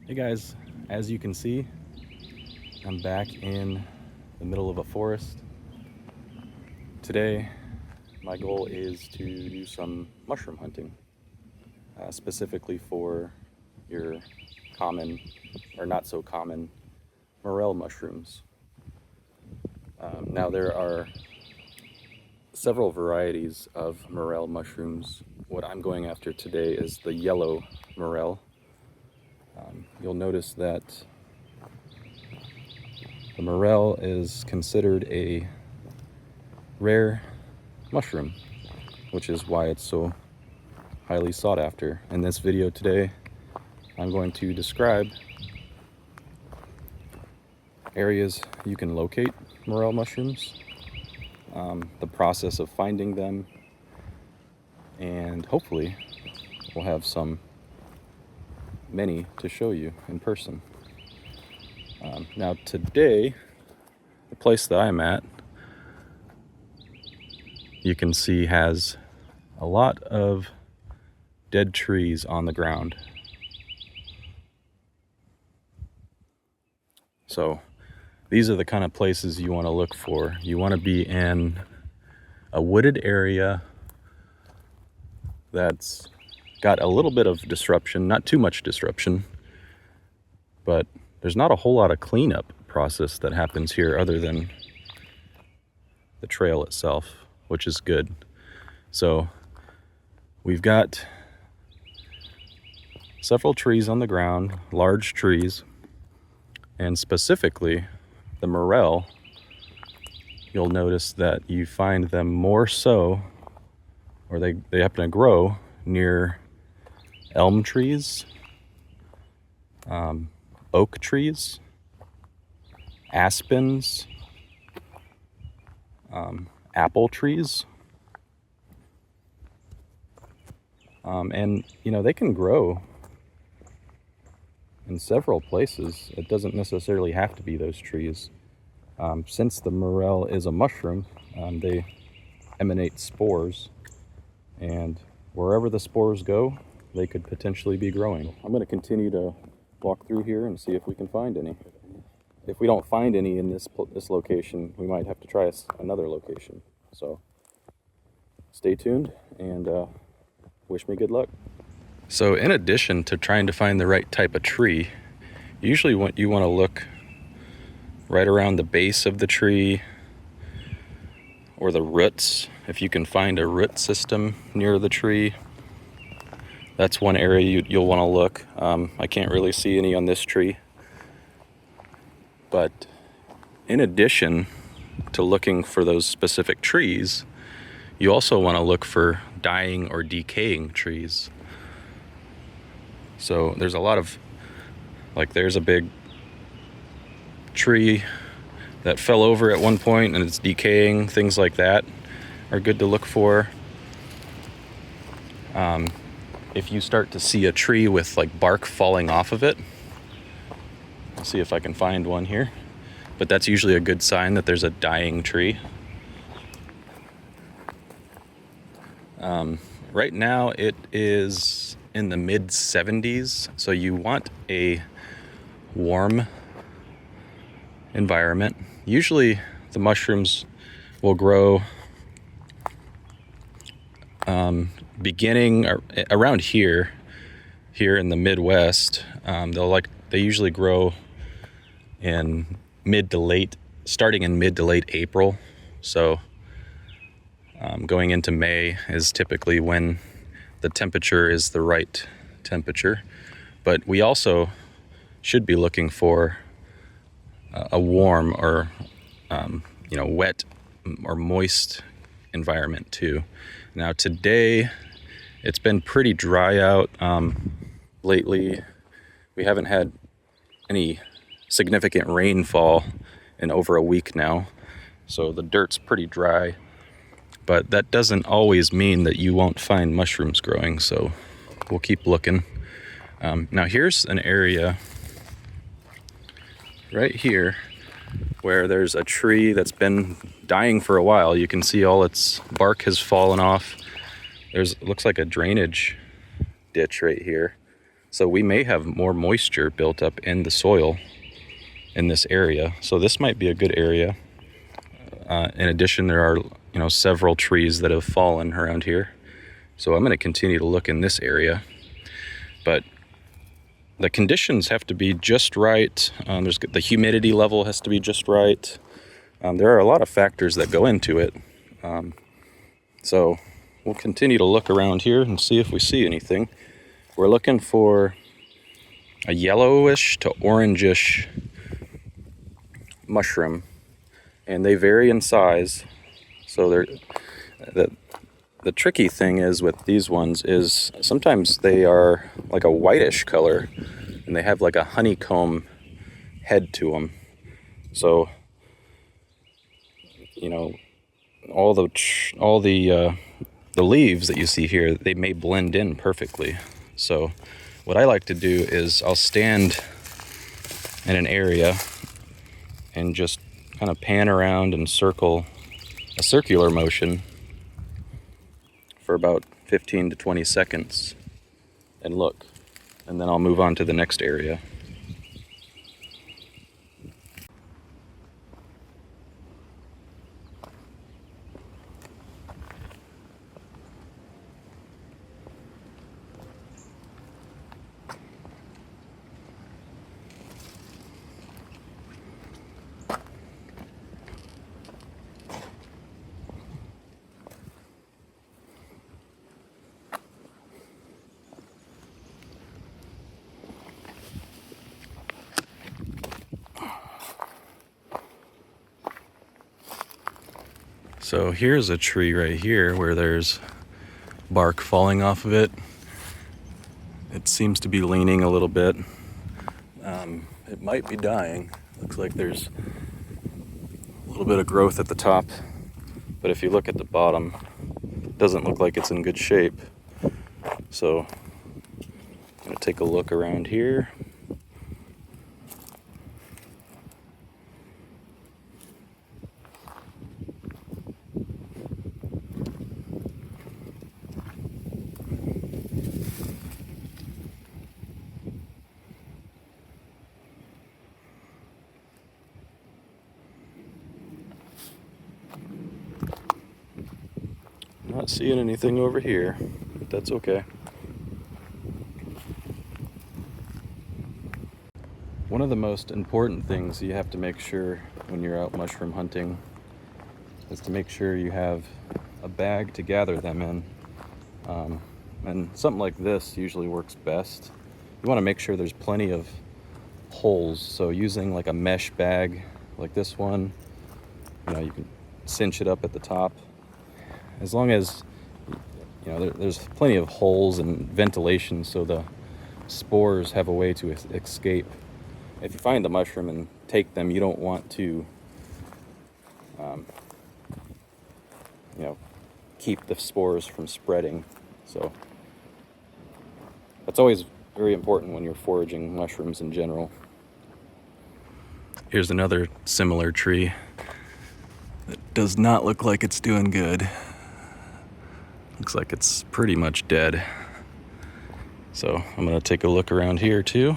Hey guys, as you can see, I'm back in the middle of a forest. Today, my goal is to do some mushroom hunting, specifically for your common or not so common morel mushrooms. Now there are several varieties of morel mushrooms. What I'm going after today is the yellow morel. You'll notice that the morel is considered a rare mushroom, which is why it's so highly sought after. In this video today, I'm going to describe areas you can locate morel mushrooms, the process of finding them, and hopefully we'll have many to show you in person. Now today, the place that I'm at, you can see has a lot of dead trees on the ground. So these are the kind of places you want to look for. You want to be in a wooded area that's got a little bit of disruption, not too much disruption, but there's not a whole lot of cleanup process that happens here other than the trail itself, which is good. So we've got several trees on the ground, large trees, and specifically the morel. You'll notice that you find them more so, or they happen to grow near elm trees, oak trees, aspens, apple trees, and they can grow in several places. It doesn't necessarily have to be those trees. Since the morel is a mushroom, they emanate spores, and wherever the spores go, they could potentially be growing. I'm going to continue to walk through here and see if we can find any. If we don't find any in this location, we might have to try another location. So stay tuned and wish me good luck. So in addition to trying to find the right type of tree, usually you want to look right around the base of the tree or the roots. If you can find a root system near the tree, that's one area you'll want to look. I can't really see any on this tree. But in addition to looking for those specific trees, you also want to look for dying or decaying trees. So there's a lot of, there's a big tree that fell over at one point and it's decaying. Things like that are good to look for. If you start to see a tree with bark falling off of it, I'll see if I can find one here, but that's usually a good sign that there's a dying tree. Right now it is in the mid 70s, so you want a warm environment. Usually the mushrooms will grow beginning around here in the Midwest. They usually grow in starting in mid to late April. So going into May is typically when the temperature is the right temperature. But we also should be looking for a warm or wet or moist environment too. Now today it's been pretty dry out. Lately we haven't had any significant rainfall in over a week now, so the dirt's pretty dry, but that doesn't always mean that you won't find mushrooms growing, so we'll keep looking. Now here's an area right here where there's a tree that's been dying for a while. You can see all its bark has fallen off. Looks like a drainage ditch right here. So we may have more moisture built up in the soil in this area. So this might be a good area. In addition, there are several trees that have fallen around here. So I'm going to continue to look in this area. But the conditions have to be just right. The humidity level has to be just right. There are a lot of factors that go into it. So we'll continue to look around here and see if we see anything. We're looking for a yellowish to orangish mushroom, and they vary in size. So the tricky thing is with these ones is sometimes they are like a whitish color, and they have like a honeycomb head to them. So all the leaves that you see here, they may blend in perfectly. So what I like to do is I'll stand in an area and just kind of pan around and circle a circular motion for about 15 to 20 seconds and look, and then I'll move on to the next area. So here's a tree right here where there's bark falling off of it. It seems to be leaning a little bit. It might be dying. Looks like there's a little bit of growth at the top, but if you look at the bottom, it doesn't look like it's in good shape. So I'm gonna take a look around here. Not seeing anything over here, but that's okay. One of the most important things you have to make sure when you're out mushroom hunting is to make sure you have a bag to gather them in. And something like this usually works best. You want to make sure there's plenty of holes, so using like a mesh bag like this one, you can cinch it up at the top. As long as there's plenty of holes and ventilation so the spores have a way to escape. If you find the mushroom and take them, you don't want to keep the spores from spreading. So that's always very important when you're foraging mushrooms in general. Here's another similar tree that does not look like it's doing good. Looks like it's pretty much dead. So I'm gonna take a look around here too.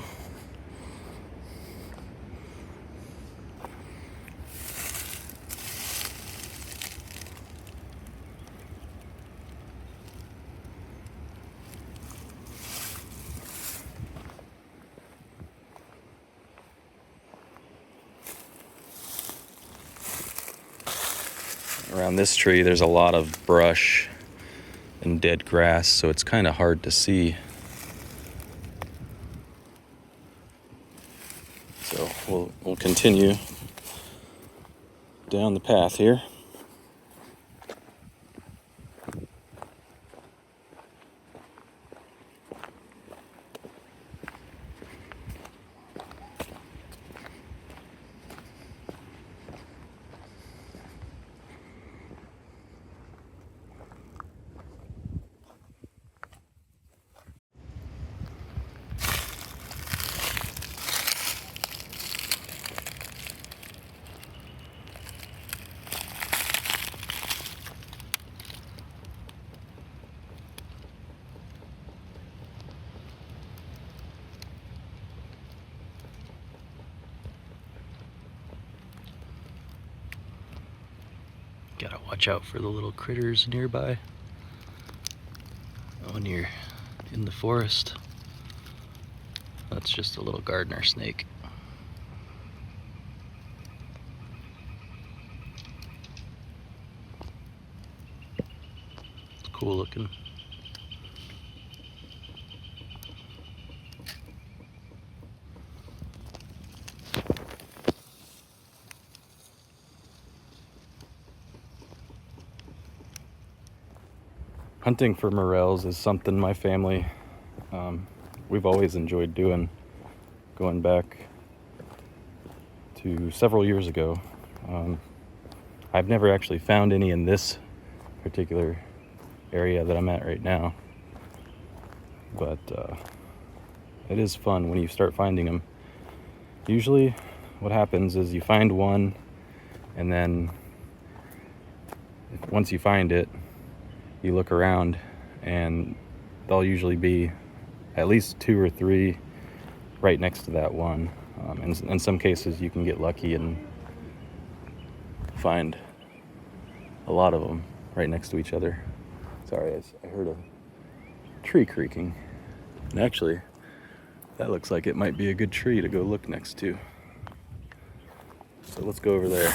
Around this tree, there's a lot of brush and dead grass, so it's kind of hard to see. So we'll continue down the path here. Gotta watch out for the little critters nearby when you're in the forest. That's just a little gardener snake. It's cool looking. Hunting for morels is something my family, we've always enjoyed doing, going back to several years ago. I've never actually found any in this particular area that I'm at right now, but it is fun when you start finding them. Usually what happens is you find one, and then once you find it, you look around and there'll usually be at least 2 or 3 right next to that one. In some cases you can get lucky and find a lot of them right next to each other. Sorry, I heard a tree creaking. And actually, that looks like it might be a good tree to go look next to. So let's go over there.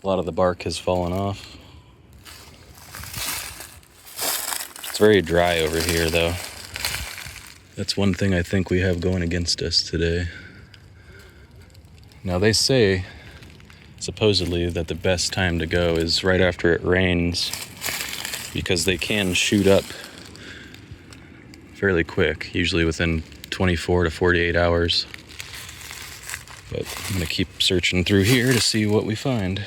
A lot of the bark has fallen off. It's very dry over here, though. That's one thing I think we have going against us today. Now, they say, supposedly, that the best time to go is right after it rains, because they can shoot up fairly quick, usually within 24 to 48 hours. But I'm gonna keep searching through here to see what we find.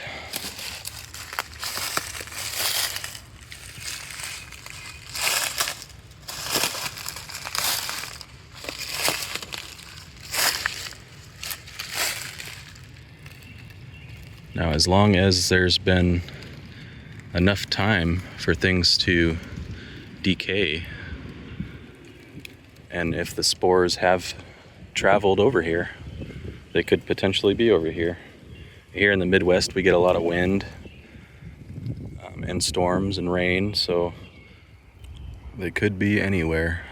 Now, as long as there's been enough time for things to decay, and if the spores have traveled over here, they could potentially be over here. Here in the Midwest, we get a lot of wind and storms and rain, so they could be anywhere.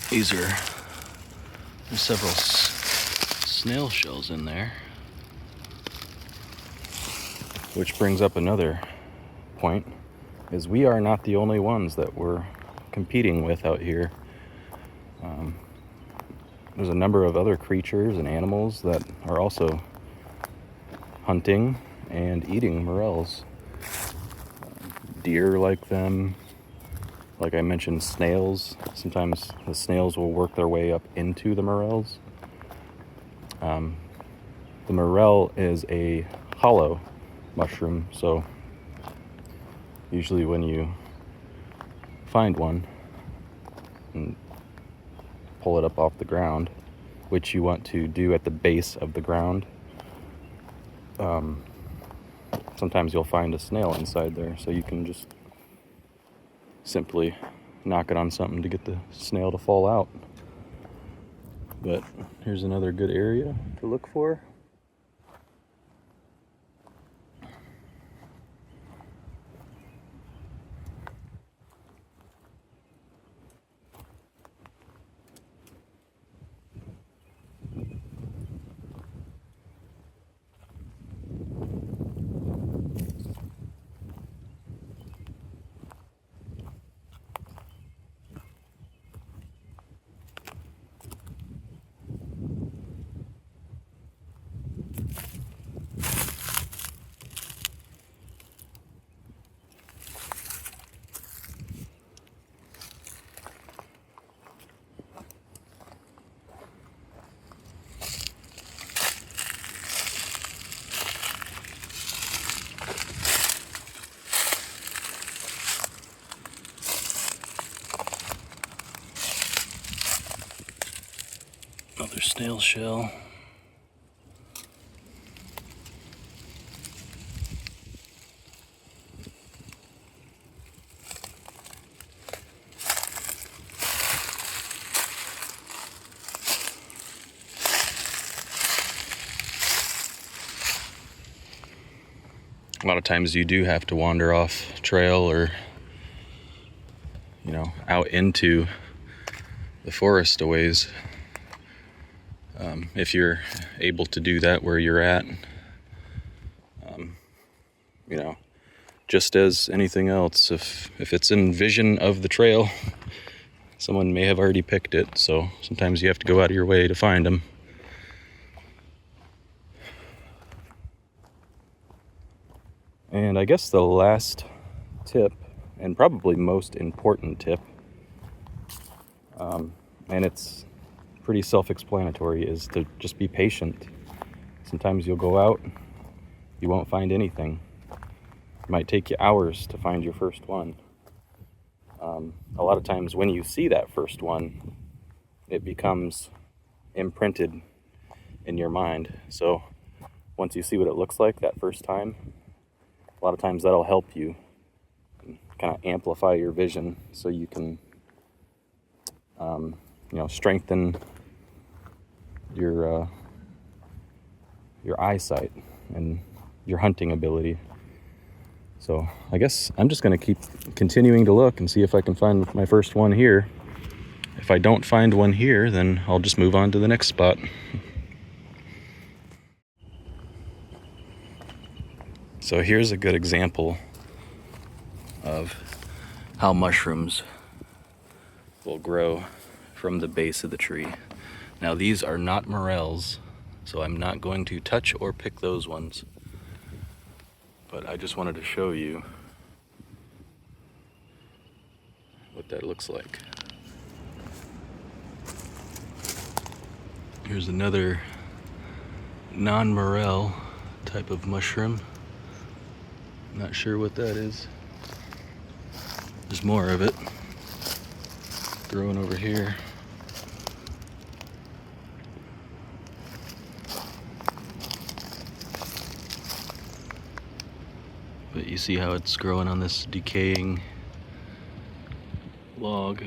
There's several snail shells in there. Which brings up another point, is we are not the only ones that we're competing with out here. There's a number of other creatures and animals that are also hunting and eating morels. Deer like them. Like I mentioned, snails. Sometimes the snails will work their way up into the morels. The morel is a hollow mushroom, so usually when you find one and pull it up off the ground, which you want to do at the base of the ground, sometimes you'll find a snail inside there, so you can just simply knock it on something to get the snail to fall out. But here's another good area to look for. Another snail shell. A lot of times you do have to wander off trail or, out into the forest a ways. If you're able to do that where you're at, just as anything else, if it's in vision of the trail, someone may have already picked it. So sometimes you have to go out of your way to find them. And I guess the last tip, and probably most important tip, and it's pretty self-explanatory, is to just be patient. Sometimes you'll go out, you won't find anything. It might take you hours to find your first one. A lot of times when you see that first one, it becomes imprinted in your mind. So once you see what it looks like that first time, a lot of times that'll help you kind of amplify your vision so you can strengthen your eyesight and your hunting ability. So I guess I'm just going to keep continuing to look and see if I can find my first one here. If I don't find one here, then I'll just move on to the next spot. So here's a good example of how mushrooms will grow from the base of the tree. Now these are not morels, so I'm not going to touch or pick those ones. But I just wanted to show you what that looks like. Here's another non-morel type of mushroom. Not sure what that is. There's more of it growing over here. But you see how it's growing on this decaying log.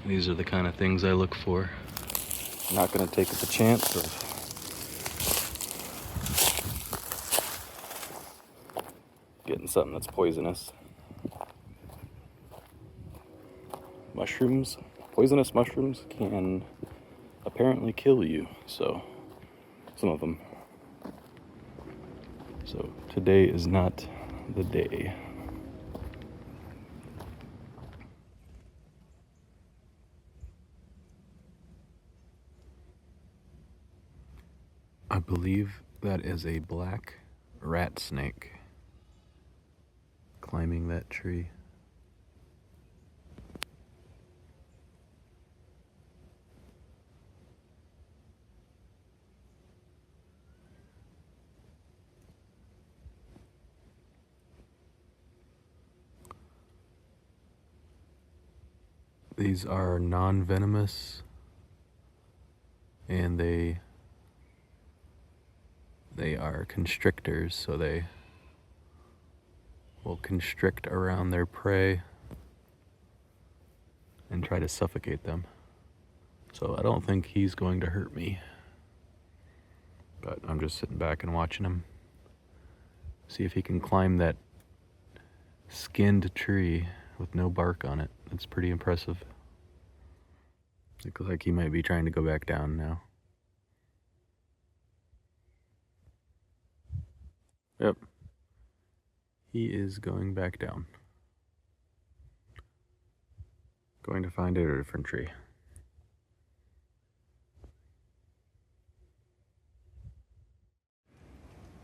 These are the kind of things I look for. I'm not going to take the chance of getting something that's poisonous. Poisonous mushrooms can apparently kill you, so some of them. So today is not the day. I believe that is a black rat snake climbing that tree. These are non-venomous, and they are constrictors, so they will constrict around their prey and try to suffocate them. So I don't think he's going to hurt me, but I'm just sitting back and watching him. See if he can climb that skinned tree with no bark on it. That's pretty impressive. Looks like he might be trying to go back down now. Yep. He is going back down. Going to find a different tree.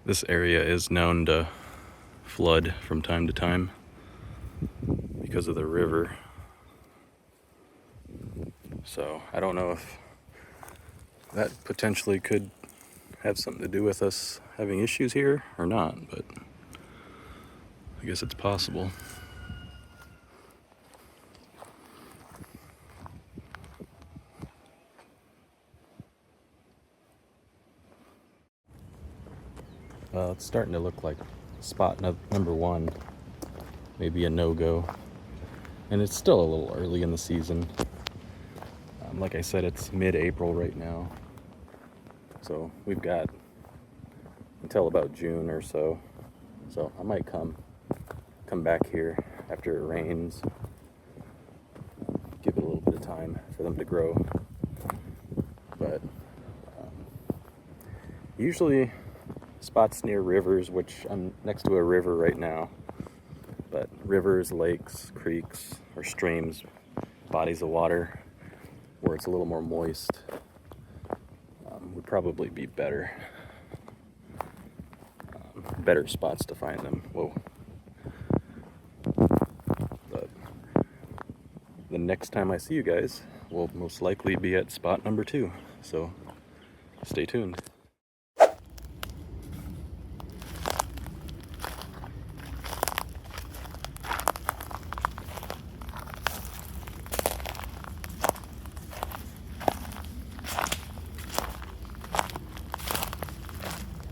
This area is known to flood from time to time because of the river. So I don't know if that potentially could have something to do with us having issues here or not, but I guess it's possible. Well, it's starting to look like spot number one, maybe a no-go. And it's still a little early in the season. Like I said, it's mid-April right now. So we've got until about June or so. So I might come back here after it rains. Give it a little bit of time for them to grow. But usually spots near rivers, which I'm next to a river right now. But rivers, lakes, creeks, or streams, bodies of water, where it's a little more moist, would probably be better spots to find them. Whoa. But the next time I see you guys, we'll most likely be at spot number 2. So stay tuned.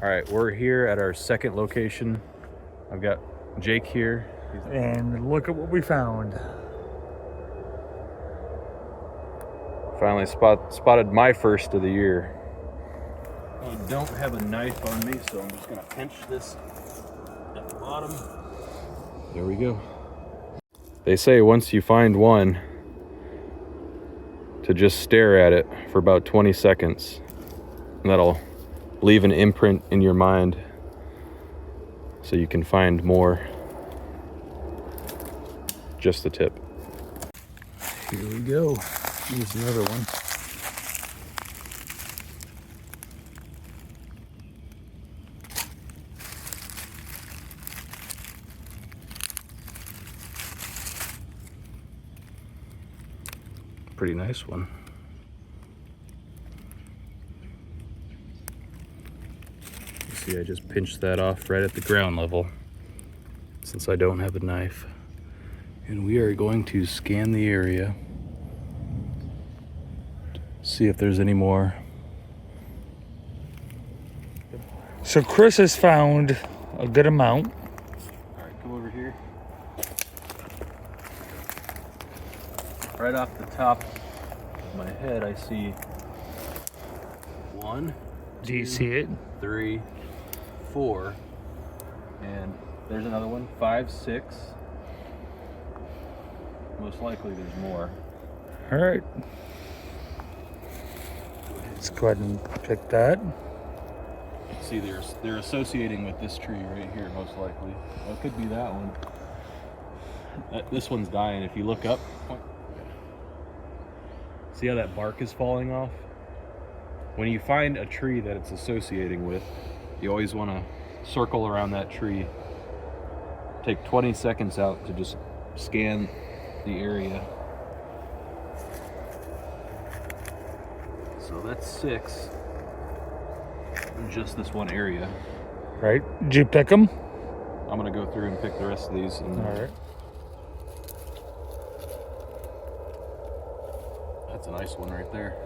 All right, we're here at our second location. I've got Jake here. And look at what we found. Finally spotted my first of the year. I don't have a knife on me, so I'm just gonna pinch this at the bottom. There we go. They say once you find one, to just stare at it for about 20 seconds. And that'll leave an imprint in your mind so you can find more. Just the tip. Here we go. Here's another one. Pretty nice one. You see, I just pinched that off right at the ground level since I don't have a knife. And we are going to scan the area, see if there's any more. So Chris has found a good amount. All right, come over here. Right off the top of my head, I see 1, Do you see it? 3, 4, and there's another one, 5, 6. Most likely there's more. All right. Let's go ahead and pick that. See, they're associating with this tree right here, most likely. Well, it could be that one. This one's dying. If you look up, see how that bark is falling off? When you find a tree that it's associating with, you always want to circle around that tree. Take 20 seconds out to just scan the area. So that's 6 in just this one area. Right. Did you pick them? I'm gonna go through and pick the rest of these. And All right. that's a nice one right there.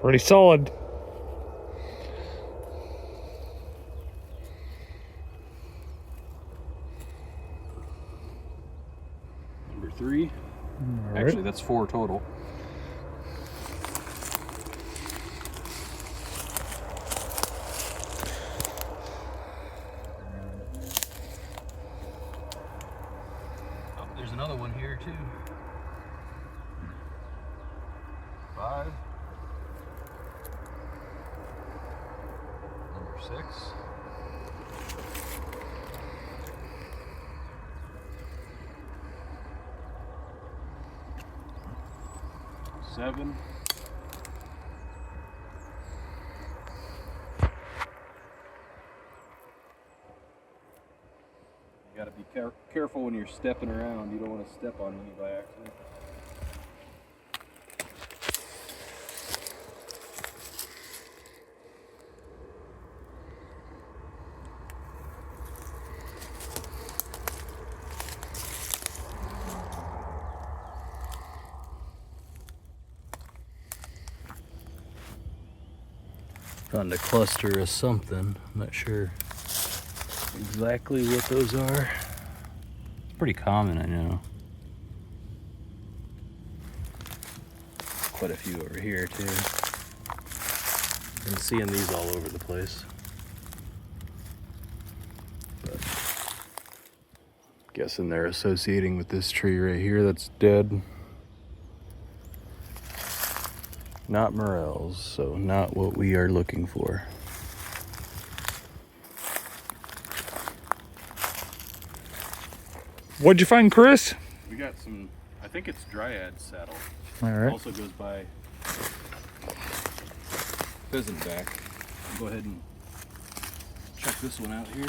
Pretty solid. Number 3. All right. Actually, that's 4 total. Oh, there's another one here too. 5. Number 6. 7. You gotta be careful when you're stepping around. You don't want to step on any by accident. Found a cluster of something. I'm not sure exactly what those are. It's pretty common, I know. Quite a few over here too. Been seeing these all over the place. But guessing they're associating with this tree right here that's dead. Not morels, so not what we are looking for. What'd you find, Chris? We got some, I think it's dryad saddle. All right. Also goes by pheasant back. I'll go ahead and check this one out here.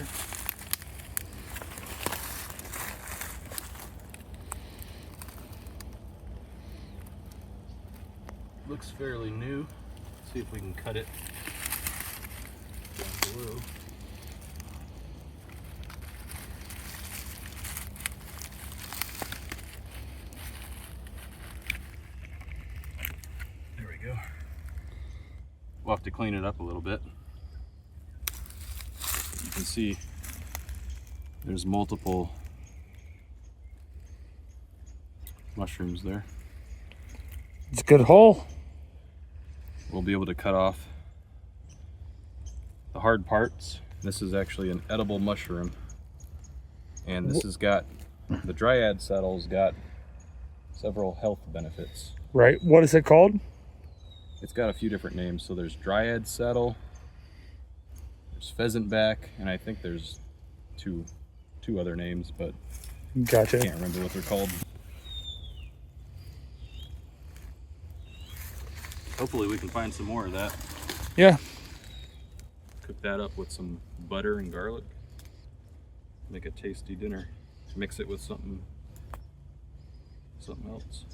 Looks fairly new. Let's see if we can cut it down below. There we go. We'll have to clean it up a little bit. You can see there's multiple mushrooms there. It's a good hole. We'll be able to cut off the hard parts. This is actually an edible mushroom, and this has got, the dryad saddle's got several health benefits. Right. What is it called? It's got a few different names. So there's dryad saddle, there's pheasant back, and I think there's two other names, but I Gotcha. can't remember what they're called. Hopefully we can find some more of that. Yeah. Cook that up with some butter and garlic. Make a tasty dinner. Mix it with something else.